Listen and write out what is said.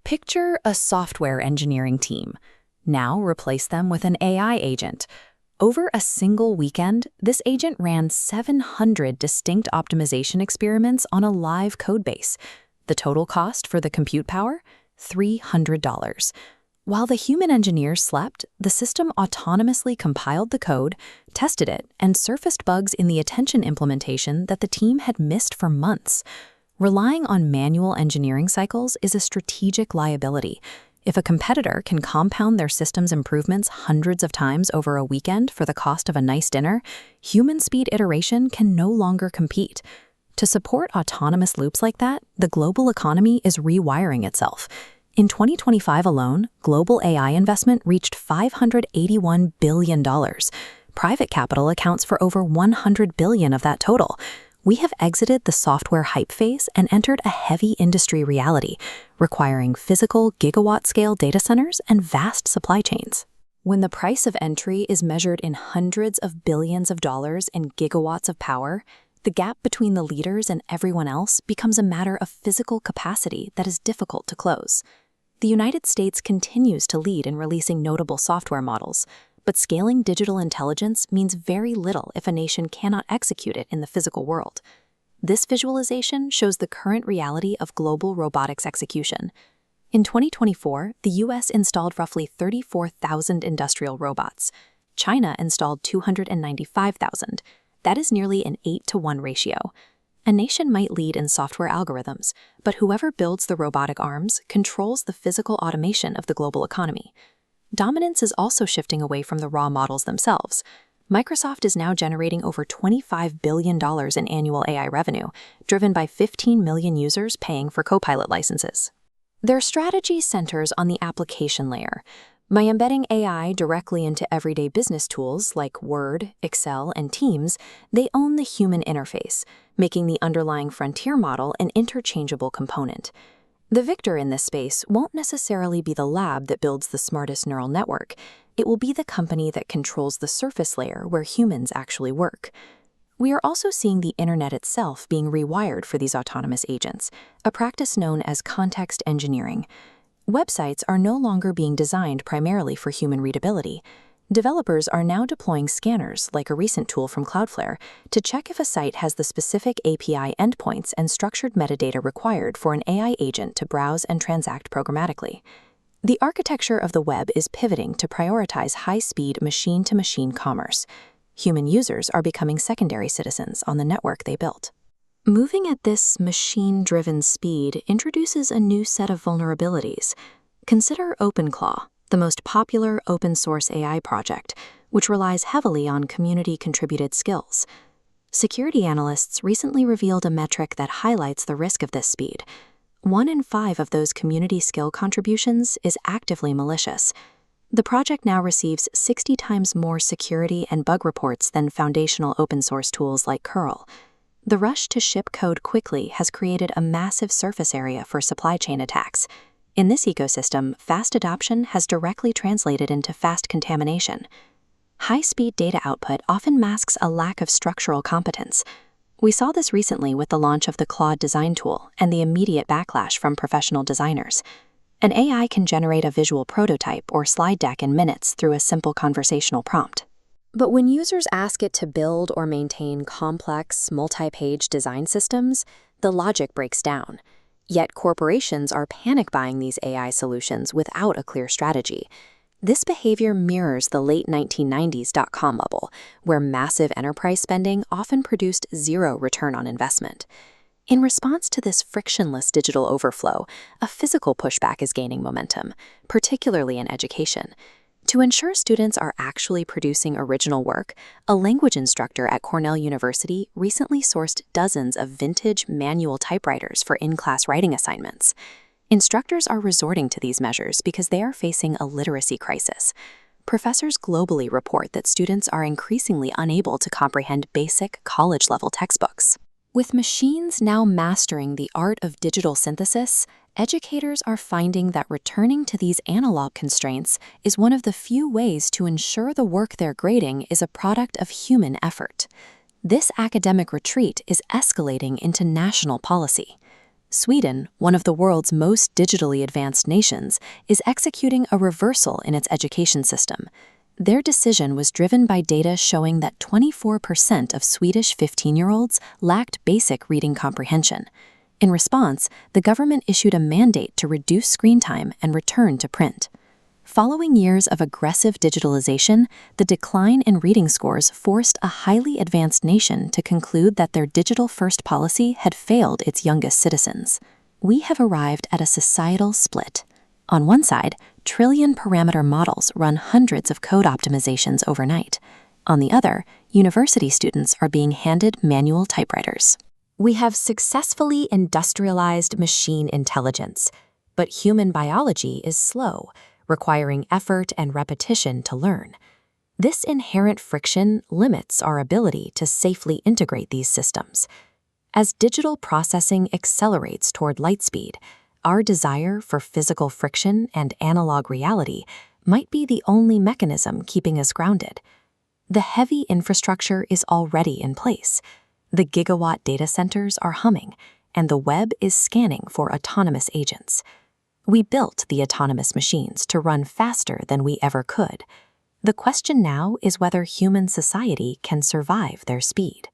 Picture a software engineering team. Now replace them with an AI agent. Over a single weekend, this agent ran 700 distinct optimization experiments on a live codebase. The total cost for the compute power? $300. While the human engineers slept, the system autonomously compiled the code, tested it, and surfaced bugs in the attention implementation that the team had missed for months. Relying on manual engineering cycles is a strategic liability. If a competitor can compound their system's improvements hundreds of times over a weekend for the cost of a nice dinner, human speed iteration can no longer compete. To support autonomous loops like that, the global economy is rewiring itself. In 2025 alone, global AI investment reached $581 billion. Private capital accounts for over $100 billion of that total. We have exited the software hype phase and entered a heavy industry reality, requiring physical gigawatt-scale data centers and vast supply chains. When the price of entry is measured in hundreds of billions of dollars and gigawatts of power, the gap between the leaders and everyone else becomes a matter of physical capacity that is difficult to close. The United States continues to lead in releasing notable software models, but scaling digital intelligence means very little if a nation cannot execute it in the physical world. This visualization shows the current reality of global robotics execution. In 2024, the US installed roughly 34,000 industrial robots. China installed 295,000. That is nearly an 8-to-1 ratio. A nation might lead in software algorithms, but whoever builds the robotic arms controls the physical automation of the global economy. Dominance is also shifting away from the raw models themselves. Microsoft is now generating over $25 billion in annual AI revenue, driven by 15 million users paying for Copilot licenses. Their strategy centers on the application layer. By embedding AI directly into everyday business tools like Word, Excel, and Teams, they own the human interface, making the underlying frontier model an interchangeable component. The victor in this space won't necessarily be the lab that builds the smartest neural network. It will be the company that controls the surface layer where humans actually work. We are also seeing the internet itself being rewired for these autonomous agents, a practice known as context engineering. Websites are no longer being designed primarily for human readability. Developers are now deploying scanners, like a recent tool from Cloudflare, to check if a site has the specific API endpoints and structured metadata required for an AI agent to browse and transact programmatically. The architecture of the web is pivoting to prioritize high-speed machine-to-machine commerce. Human users are becoming secondary citizens on the network they built. Moving at this machine-driven speed introduces a new set of vulnerabilities. Consider OpenClaw, the most popular open-source AI project, which relies heavily on community-contributed skills. Security analysts recently revealed a metric that highlights the risk of this speed. 1 in 5 of those community skill contributions is actively malicious. The project now receives 60 times more security and bug reports than foundational open-source tools like curl. The rush to ship code quickly has created a massive surface area for supply chain attacks. In this ecosystem, fast adoption has directly translated into fast contamination. High-speed data output often masks a lack of structural competence. We saw this recently with the launch of the Claude design tool and the immediate backlash from professional designers. An AI can generate a visual prototype or slide deck in minutes through a simple conversational prompt. But when users ask it to build or maintain complex, multi-page design systems, the logic breaks down. Yet corporations are panic buying these AI solutions without a clear strategy. This behavior mirrors the late 1990s dot-com bubble, where massive enterprise spending often produced zero return on investment. In response to this frictionless digital overflow, a physical pushback is gaining momentum, particularly in education. To ensure students are actually producing original work, a language instructor at Cornell University recently sourced dozens of vintage manual typewriters for in-class writing assignments. Instructors are resorting to these measures because they are facing a literacy crisis. Professors globally report that students are increasingly unable to comprehend basic college-level textbooks. With machines now mastering the art of digital synthesis, educators are finding that returning to these analog constraints is one of the few ways to ensure the work they're grading is a product of human effort. This academic retreat is escalating into national policy. Sweden, one of the world's most digitally advanced nations, is executing a reversal in its education system. Their decision was driven by data showing that 24% of Swedish 15-year-olds lacked basic reading comprehension. In response, the government issued a mandate to reduce screen time and return to print. Following years of aggressive digitalization, the decline in reading scores forced a highly advanced nation to conclude that their digital-first policy had failed its youngest citizens. We have arrived at a societal split. On one side, trillion-parameter models run hundreds of code optimizations overnight. On the other, university students are being handed manual typewriters. We have successfully industrialized machine intelligence, but human biology is slow, requiring effort and repetition to learn. This inherent friction limits our ability to safely integrate these systems. As digital processing accelerates toward light speed, our desire for physical friction and analog reality might be the only mechanism keeping us grounded. The heavy infrastructure is already in place. The gigawatt data centers are humming, and the web is scanning for autonomous agents. We built the autonomous machines to run faster than we ever could. The question now is whether human society can survive their speed.